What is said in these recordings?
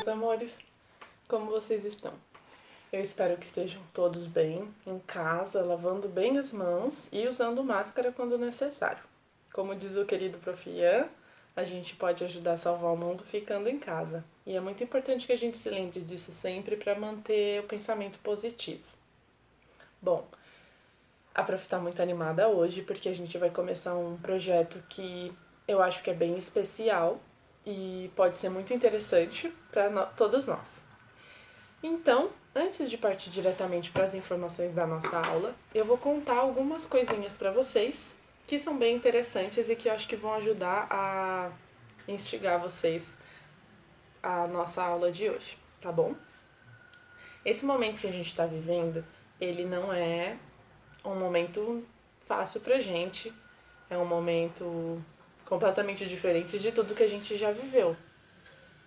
meus amores, como vocês estão? Eu espero que estejam todos bem, em casa, lavando bem as mãos e usando máscara quando necessário. Como diz o querido Prof. Ian, a gente pode ajudar a salvar o mundo ficando em casa. E é muito importante que a gente se lembre disso sempre para manter o pensamento positivo. Bom, a Prof está muito animada hoje porque a gente vai começar um projeto que eu acho que é bem especial e pode ser muito interessante para todos nós. Então, antes de partir diretamente para as informações da nossa aula, eu vou contar algumas coisinhas para vocês que são bem interessantes e que eu acho que vão ajudar a instigar vocês a nossa aula de hoje, tá bom? Esse momento que a gente está vivendo, ele não é um momento fácil pra gente, é um momento completamente diferente de tudo que a gente já viveu.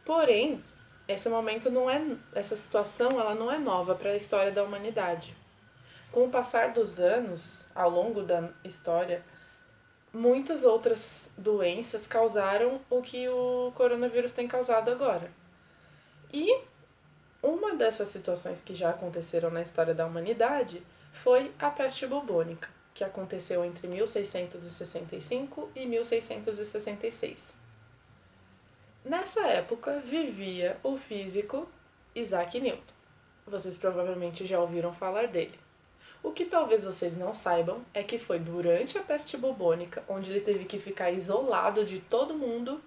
Porém, esse momento não é, essa situação, ela não é nova para a história da humanidade. Com o passar dos anos, ao longo da história, muitas outras doenças causaram o que o coronavírus tem causado agora. E uma dessas situações que já aconteceram na história da humanidade foi a peste bubônica, que aconteceu entre 1665 e 1666. Nessa época vivia o físico Isaac Newton. Vocês provavelmente já ouviram falar dele. O que talvez vocês não saibam é que foi durante a peste bubônica, onde ele teve que ficar isolado de todo mundo,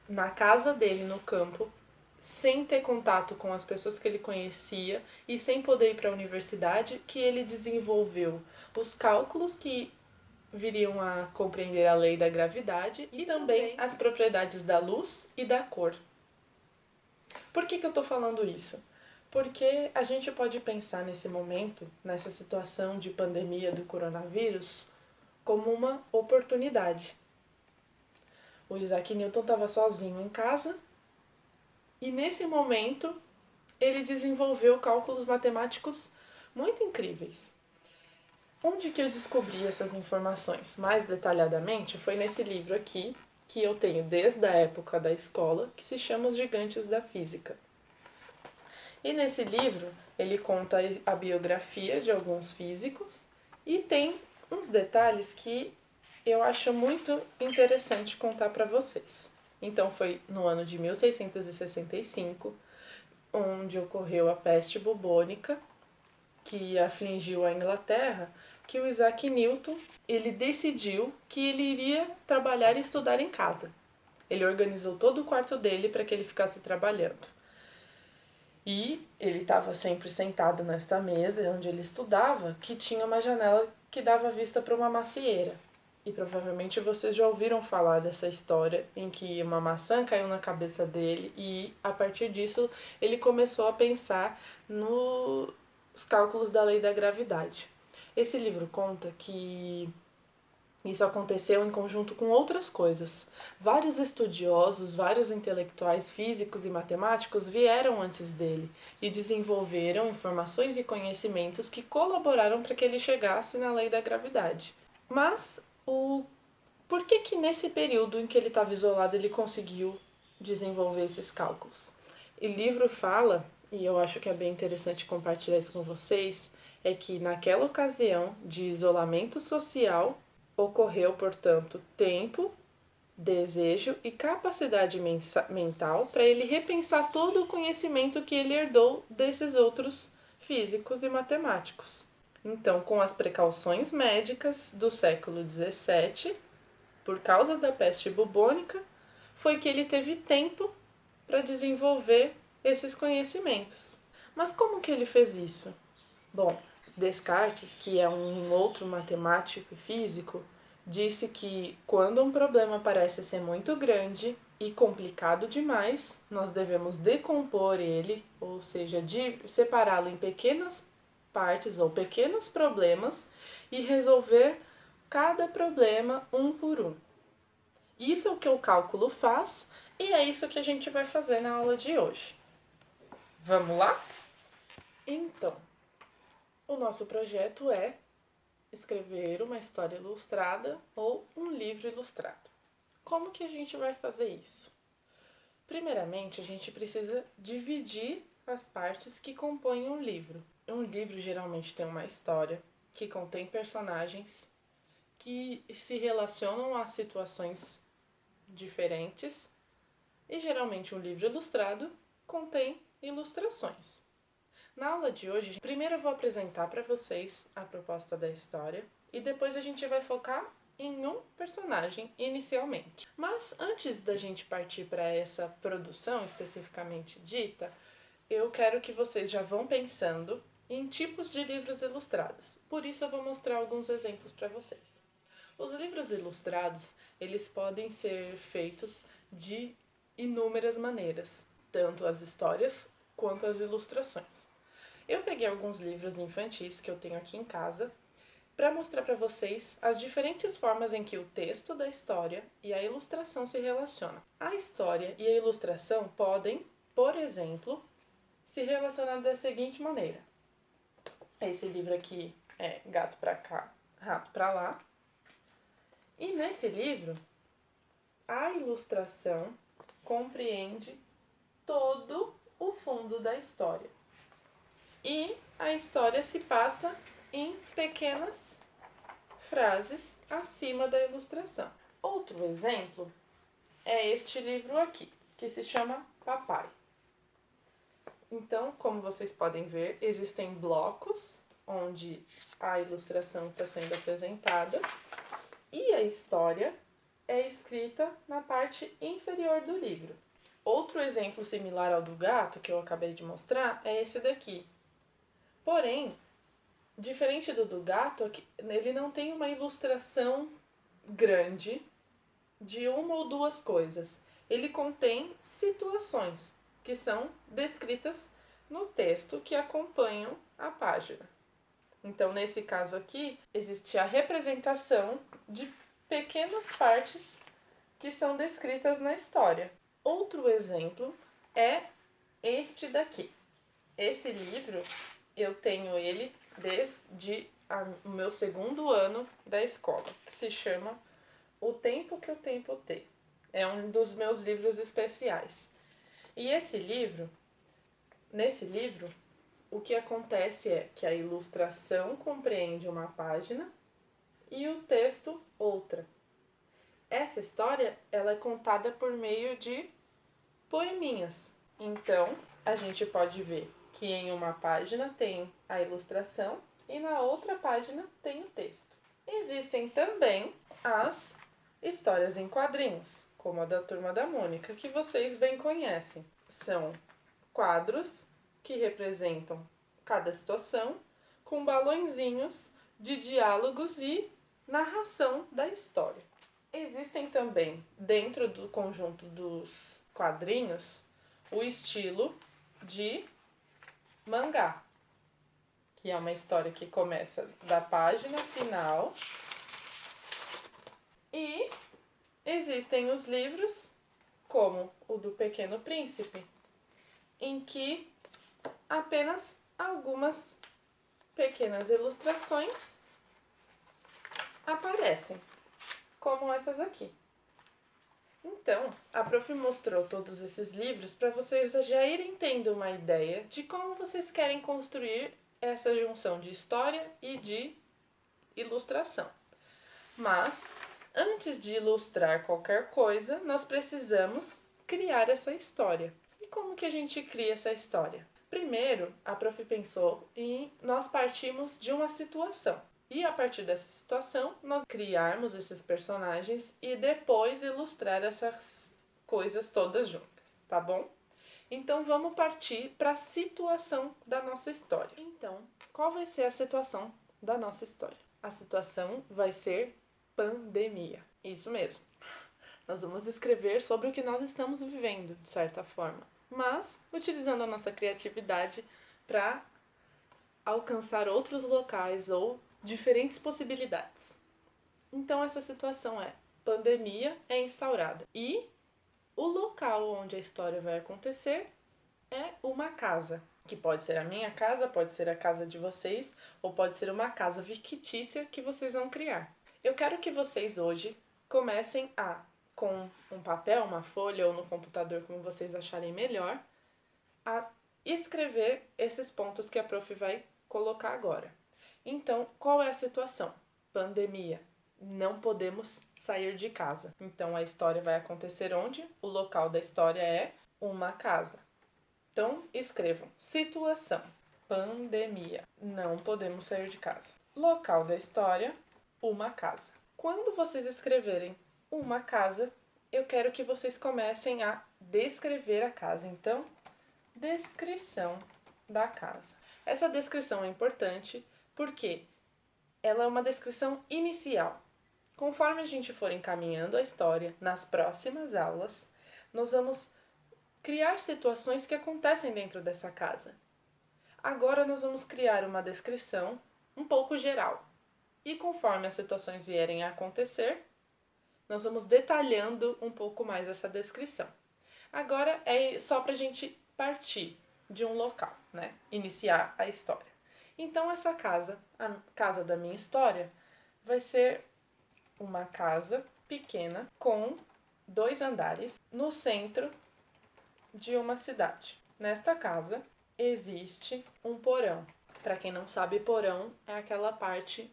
na casa dele no campo, sem ter contato com as pessoas que ele conhecia e sem poder ir para a universidade, que ele desenvolveu os cálculos que viriam a compreender a lei da gravidade e também as propriedades da luz e da cor. Por que eu estou falando isso? Porque a gente pode pensar nesse momento, nessa situação de pandemia do coronavírus, como uma oportunidade. O Isaac Newton estava sozinho em casa e nesse momento ele desenvolveu cálculos matemáticos muito incríveis. Onde que eu descobri essas informações mais detalhadamente foi nesse livro aqui, que eu tenho desde a época da escola, que se chama Os Gigantes da Física. E nesse livro ele conta a biografia de alguns físicos e tem uns detalhes que eu acho muito interessante contar para vocês. Então foi no ano de 1665, onde ocorreu a peste bubônica, que afligiu a Inglaterra, que o Isaac Newton ele decidiu que ele iria trabalhar e estudar em casa. Ele organizou todo o quarto dele para que ele ficasse trabalhando. E ele estava sempre sentado nesta mesa onde ele estudava, que tinha uma janela que dava vista para uma macieira. E provavelmente vocês já ouviram falar dessa história em que uma maçã caiu na cabeça dele e a partir disso ele começou a pensar nos cálculos da lei da gravidade. Esse livro conta que isso aconteceu em conjunto com outras coisas. Vários estudiosos, vários intelectuais físicos e matemáticos vieram antes dele e desenvolveram informações e conhecimentos que colaboraram para que ele chegasse na lei da gravidade. Mas por que nesse período em que ele estava isolado ele conseguiu desenvolver esses cálculos? O livro fala, e eu acho que é bem interessante compartilhar isso com vocês, é que naquela ocasião de isolamento social ocorreu, portanto, tempo, desejo e capacidade mental para ele repensar todo o conhecimento que ele herdou desses outros físicos e matemáticos. Então, com as precauções médicas do século XVII, por causa da peste bubônica, foi que ele teve tempo para desenvolver esses conhecimentos. Mas como que ele fez isso? Bom, Descartes, que é um outro matemático e físico, disse que quando um problema parece ser muito grande e complicado demais, nós devemos decompor ele, ou seja, separá-lo em pequenas partes ou pequenos problemas e resolver cada problema um por um. Isso é o que o cálculo faz e é isso que a gente vai fazer na aula de hoje. Vamos lá? Então, o nosso projeto é escrever uma história ilustrada ou um livro ilustrado. Como que a gente vai fazer isso? Primeiramente, a gente precisa dividir as partes que compõem um livro. Um livro geralmente tem uma história que contém personagens que se relacionam a situações diferentes e geralmente um livro ilustrado contém ilustrações. Na aula de hoje, primeiro eu vou apresentar para vocês a proposta da história e depois a gente vai focar em um personagem inicialmente. Mas antes da gente partir para essa produção especificamente dita, eu quero que vocês já vão pensando em tipos de livros ilustrados. Por isso eu vou mostrar alguns exemplos para vocês. Os livros ilustrados, eles podem ser feitos de inúmeras maneiras, tanto as histórias quanto as ilustrações. Eu peguei alguns livros infantis que eu tenho aqui em casa para mostrar para vocês as diferentes formas em que o texto da história e a ilustração se relacionam. A história e a ilustração podem, por exemplo, se relacionar da seguinte maneira. Esse livro aqui é Gato pra cá, Rato pra lá. E nesse livro, a ilustração compreende todo o fundo da história. E a história se passa em pequenas frases acima da ilustração. Outro exemplo é este livro aqui, que se chama Papai. Então, como vocês podem ver, existem blocos onde a ilustração está sendo apresentada e a história é escrita na parte inferior do livro. Outro exemplo similar ao do gato que eu acabei de mostrar é esse daqui. Porém, diferente do gato, ele não tem uma ilustração grande de uma ou duas coisas. Ele contém situações que são descritas no texto que acompanham a página. Então, nesse caso aqui, existe a representação de pequenas partes que são descritas na história. Outro exemplo é este daqui. Esse livro, eu tenho ele desde o meu segundo ano da escola, que se chama O Tempo que o Tempo Tem. É um dos meus livros especiais. E nesse livro, o que acontece é que a ilustração compreende uma página e o texto outra. Essa história, ela é contada por meio de poeminhas. Então, a gente pode ver que em uma página tem a ilustração e na outra página tem o texto. Existem também as histórias em quadrinhos, como a da Turma da Mônica, que vocês bem conhecem. São quadros que representam cada situação com balõezinhos de diálogos e narração da história. Existem também, dentro do conjunto dos quadrinhos, o estilo de mangá, que é uma história que começa da página final. E existem os livros, como o do Pequeno Príncipe, em que apenas algumas pequenas ilustrações aparecem, como essas aqui. Então, a prof mostrou todos esses livros para vocês já irem tendo uma ideia de como vocês querem construir essa junção de história e de ilustração. Mas, antes de ilustrar qualquer coisa, nós precisamos criar essa história. E como que a gente cria essa história? Primeiro, a prof pensou em nós partimos de uma situação. E a partir dessa situação, nós criarmos esses personagens e depois ilustrar essas coisas todas juntas, tá bom? Então vamos partir para a situação da nossa história. Então, qual vai ser a situação da nossa história? A situação vai ser pandemia. Isso mesmo. Nós vamos escrever sobre o que nós estamos vivendo, de certa forma, mas utilizando a nossa criatividade para alcançar outros locais ou diferentes possibilidades. Então essa situação é: pandemia é instaurada e o local onde a história vai acontecer é uma casa, que pode ser a minha casa, pode ser a casa de vocês, ou pode ser uma casa fictícia que vocês vão criar. Eu quero que vocês hoje comecem a com um papel, uma folha ou no computador, como vocês acharem melhor, a escrever esses pontos que a prof vai colocar agora. Então, qual é a situação? Pandemia. Não podemos sair de casa. Então, a história vai acontecer onde? O local da história é uma casa. Então, escrevam. Situação. Pandemia. Não podemos sair de casa. Local da história, uma casa. Quando vocês escreverem uma casa, eu quero que vocês comecem a descrever a casa. Então, descrição da casa. Essa descrição é importante porque ela é uma descrição inicial. Conforme a gente for encaminhando a história nas próximas aulas, nós vamos criar situações que acontecem dentro dessa casa. Agora nós vamos criar uma descrição um pouco geral. E conforme as situações vierem a acontecer, nós vamos detalhando um pouco mais essa descrição. Agora é só para a gente partir de um local, né? Iniciar a história. Então essa casa, a casa da minha história, vai ser uma casa pequena com 2 andares no centro de uma cidade. Nesta casa existe um porão. Para quem não sabe, porão é aquela parte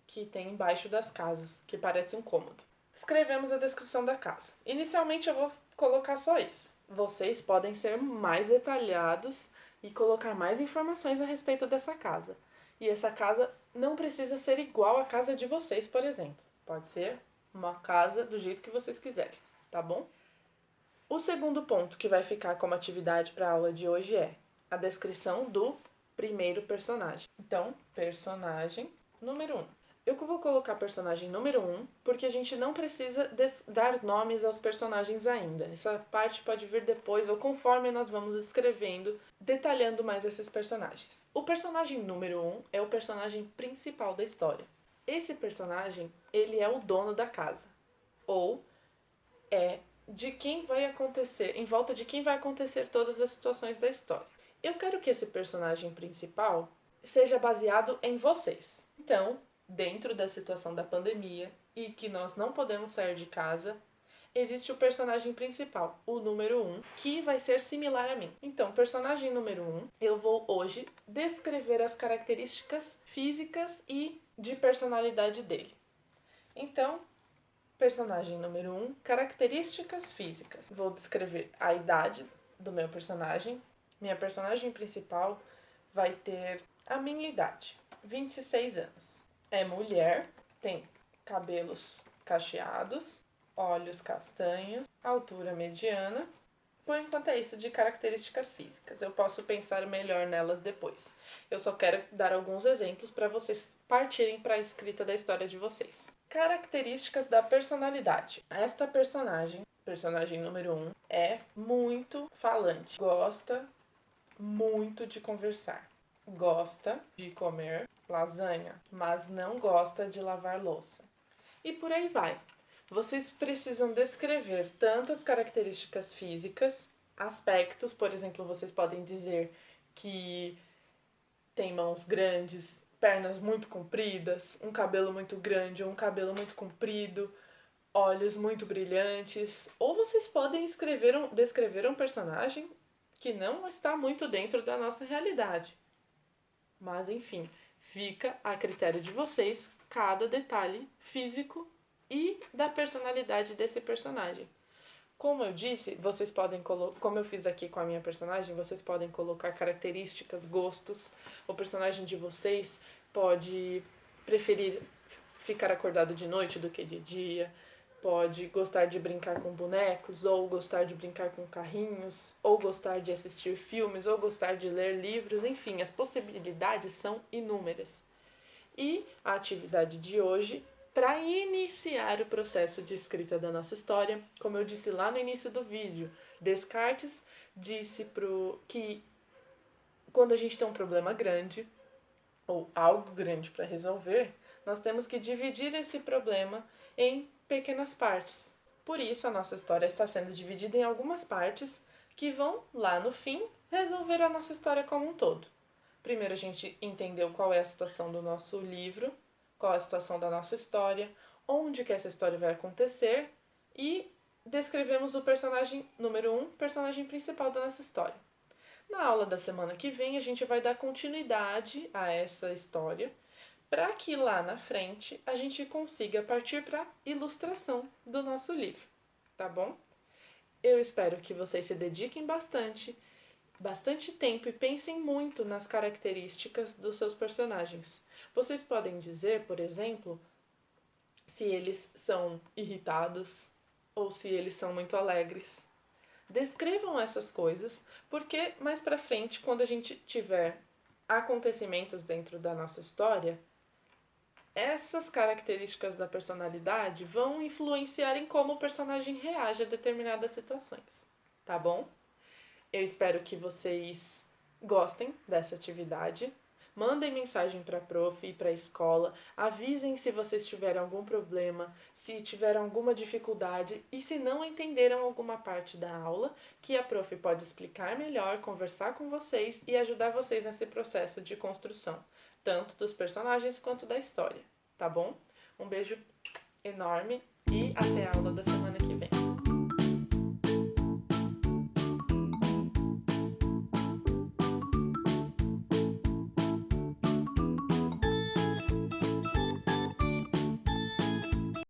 que tem embaixo das casas, que parece um cômodo. Escrevemos a descrição da casa. Inicialmente eu vou colocar só isso. Vocês podem ser mais detalhados e colocar mais informações a respeito dessa casa. E essa casa não precisa ser igual à casa de vocês, por exemplo. Pode ser uma casa do jeito que vocês quiserem, tá bom? O segundo ponto que vai ficar como atividade para a aula de hoje é a descrição do primeiro personagem. Então, personagem número 1. Eu vou colocar personagem número 1 porque a gente não precisa dar nomes aos personagens ainda. Essa parte pode vir depois ou conforme nós vamos escrevendo, detalhando mais esses personagens. O personagem número 1 é o personagem principal da história. Esse personagem, ele é o dono da casa. Ou é de quem vai acontecer, em volta de quem vai acontecer todas as situações da história. Eu quero que esse personagem principal seja baseado em vocês. Então, dentro da situação da pandemia e que nós não podemos sair de casa, existe o personagem principal, o número 1, que vai ser similar a mim. Então, personagem número 1, eu vou hoje descrever as características físicas e de personalidade dele. Então, personagem número 1, características físicas. Vou descrever a idade do meu personagem. Minha personagem principal vai ter a minha idade, 26 anos. É mulher, tem cabelos cacheados, olhos castanhos, altura mediana. Por enquanto é isso de características físicas. Eu posso pensar melhor nelas depois. Eu só quero dar alguns exemplos para vocês partirem para a escrita da história de vocês. Características da personalidade. Esta personagem número 1, é muito falante. Gosta muito de conversar. Gosta de comer lasanha, mas não gosta de lavar louça. E por aí vai. Vocês precisam descrever tanto as características físicas, aspectos, por exemplo, vocês podem dizer que tem mãos grandes, pernas muito compridas, um cabelo muito grande ou um cabelo muito comprido, olhos muito brilhantes, ou vocês podem descrever um personagem que não está muito dentro da nossa realidade. Mas enfim, fica a critério de vocês cada detalhe físico e da personalidade desse personagem. Como eu disse, vocês podem como eu fiz aqui com a minha personagem, vocês podem colocar características, gostos. O personagem de vocês pode preferir ficar acordado de noite do que de dia, pode gostar de brincar com bonecos, ou gostar de brincar com carrinhos, ou gostar de assistir filmes, ou gostar de ler livros, enfim, as possibilidades são inúmeras. E a atividade de hoje, para iniciar o processo de escrita da nossa história, como eu disse lá no início do vídeo, Descartes disse que quando a gente tem um problema grande, ou algo grande para resolver, nós temos que dividir esse problema em pequenas partes. Por isso, a nossa história está sendo dividida em algumas partes que vão, lá no fim, resolver a nossa história como um todo. Primeiro, a gente entendeu qual é a situação do nosso livro, qual é a situação da nossa história, onde que essa história vai acontecer e descrevemos o personagem número 1, personagem principal da nossa história. Na aula da semana que vem, a gente vai dar continuidade a essa história para que lá na frente a gente consiga partir para a ilustração do nosso livro, tá bom? Eu espero que vocês se dediquem bastante tempo e pensem muito nas características dos seus personagens. Vocês podem dizer, por exemplo, se eles são irritados ou se eles são muito alegres. Descrevam essas coisas, porque mais pra frente, quando a gente tiver acontecimentos dentro da nossa história, essas características da personalidade vão influenciar em como o personagem reage a determinadas situações, tá bom? Eu espero que vocês gostem dessa atividade. Mandem mensagem para a prof e para a escola, avisem se vocês tiverem algum problema, se tiveram alguma dificuldade e se não entenderam alguma parte da aula, que a prof pode explicar melhor, conversar com vocês e ajudar vocês nesse processo de construção, tanto dos personagens quanto da história, tá bom? Um beijo enorme e até a aula da semana que vem.